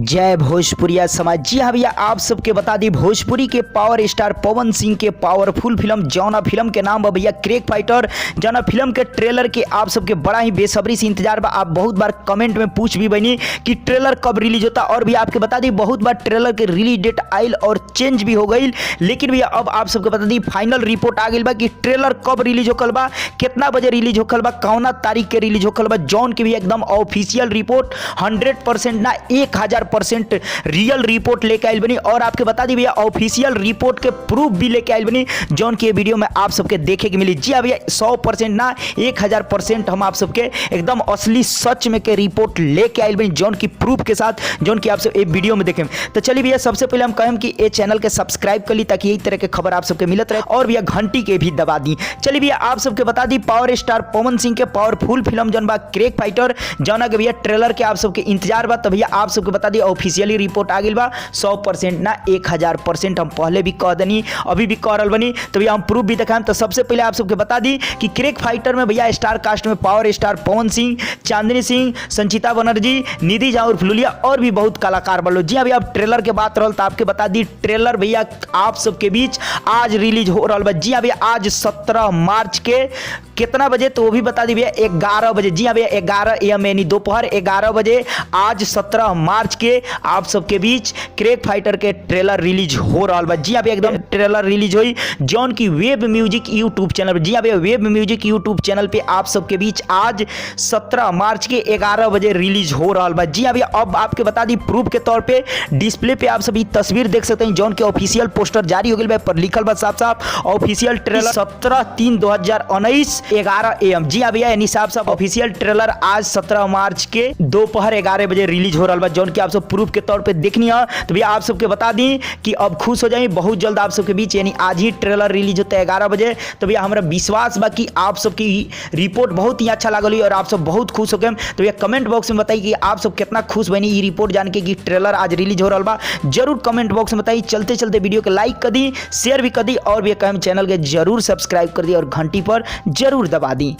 जय भोजपुरिया समाज। जी हाँ भैया, आप सबके बता दी भोजपुरी के पावर स्टार पवन सिंह के पावरफुल फिल्म जौना फिल्म के नाम बा भैया क्रेक फाइटर। जौना फिल्म के ट्रेलर के आप सबके बड़ा ही बेसब्री से इंतजार बा। आप बहुत बार कमेंट में पूछ भी बनी कि ट्रेलर कब रिलीज होता, और भी आपके बता दी बहुत बार ट्रेलर के रिलीज डेट आयल और चेंज भी हो गई। लेकिन भैया अब आप सबके बता दी फाइनल रिपोर्ट आ गई बा कि ट्रेलर कब रिलीज होकल बा, कितना बजे रिलीज होकल बा, कौना तारीख के रिलीज होकल बा। जौन की भी एकदम ऑफिशियल रिपोर्ट 100% ना 1000% रियल रिपोर्ट लेके आइल बनी। और आपके बता दी भैया ऑफिशियल रिपोर्ट के प्रूफ भी लेके आइल बनी, जौन की वीडियो में आप सबके देखे के मिली। जी हाँ भैया, 100% ना 1000% हम आप सबके एकदम असली सच में के रिपोर्ट लेके आइल बनी, जौन की प्रूफ के साथ, जौन की आप सब एक वीडियो में देखें। तो चलिए भैया, सबसे पहले हम कहें कि ये चैनल के सब्सक्राइब कर ली ताकि यही तरह के खबर आप सबके मिलत रहे, और भैया घंटी के भी दबा दी। चलिए भैया, आप सबके बता the power star Pawan Singh के पावरफुल फिल्म जौन बा क्रेक फाइटर, जौना के भैया ट्रेलर के आप सबके इंतजार बा। तो भैया आप सबके बता दी ऑफिशियली रिपोर्ट आ गई बा 100% ना 1000%। हम पहले भी कह दनी, अभी भी कह रहा बनी, तो भैया हम प्रूफ भी दिखाएं। तो सबसे पहले आप सबके बता दी कि क्रेक फाइटर में भैया स्टार कास्ट में पावर स्टार पवन सिंह, चांदनी सिंह, संचिता बनर्जी, निधि झा उर्फ लुलिया और भी बहुत कलाकार बनो। जी हाँ भैया, अब ट्रेलर के बात रहल तो आपके बता दी ट्रेलर भैया आप सबके बीच आज रिलीज हो रहा बा। जी हाँ भैया, आज 17 मार्च के कितना बजे तो वो भी बता दी भैया 11 बजे। जी हाँ भैया, 11 AM यानी दोपहर 11 बजे आज 17 मार्च के आप सबके बीच क्रेक फाइटर के ट्रेलर रिलीज हो रहा बा। जी हाँ भैया, एकदम ट्रेलर रिलीज हुई जौन की वेब म्यूजिक यूट्यूब चैनल पर। जी हाँ भैया, वेब म्यूजिक यूट्यूब चैनल पे आप सबके बीच आज 17 मार्च के 11 बजे रिलीज हो रहा बा। जी हाँ भैया, अब आपके बता दी प्रूफ के तौर पे डिस्प्ले पे आप सभी तस्वीर देख सकते हैं, जौन के ऑफिशियल पोस्टर जारी हो गई बा, पर लिखल बा साफ साफ ऑफिशियल ट्रेलर 17/3/2019 11 AM। जी हाँ भैया, यानी साफ साफ ऑफिशियल ट्रेलर आज 17 मार्च के दोपहर 11 बजे रिलीज हो रहा बा, जौन की आप सब प्रूफ के तौर पे देखनी है। तो भैया आप सबके बता दी कि अब खुश हो जाए बहुत जल्द आप सबके बीच, यानी आज ही ट्रेलर रिलीज होता है 11 बजे। तो भैया हमारा विश्वास बा कि आप सबकी रिपोर्ट बहुत ही अच्छा लागल और आप सब बहुत खुश हो गए। तो भैया कमेंट बॉक्स में बताइए कि आप सब कितना खुश बनी ये रिपोर्ट जान के कि ट्रेलर आज रिलीज हो रहा बा। जरूर कमेंट बॉक्स में बताइए। चलते चलते वीडियो को लाइक कर दी, शेयर भी कर दी, और भैया कम चैनल के जरूर सब्सक्राइब कर दी और घंटी पर जरूर दबा दी।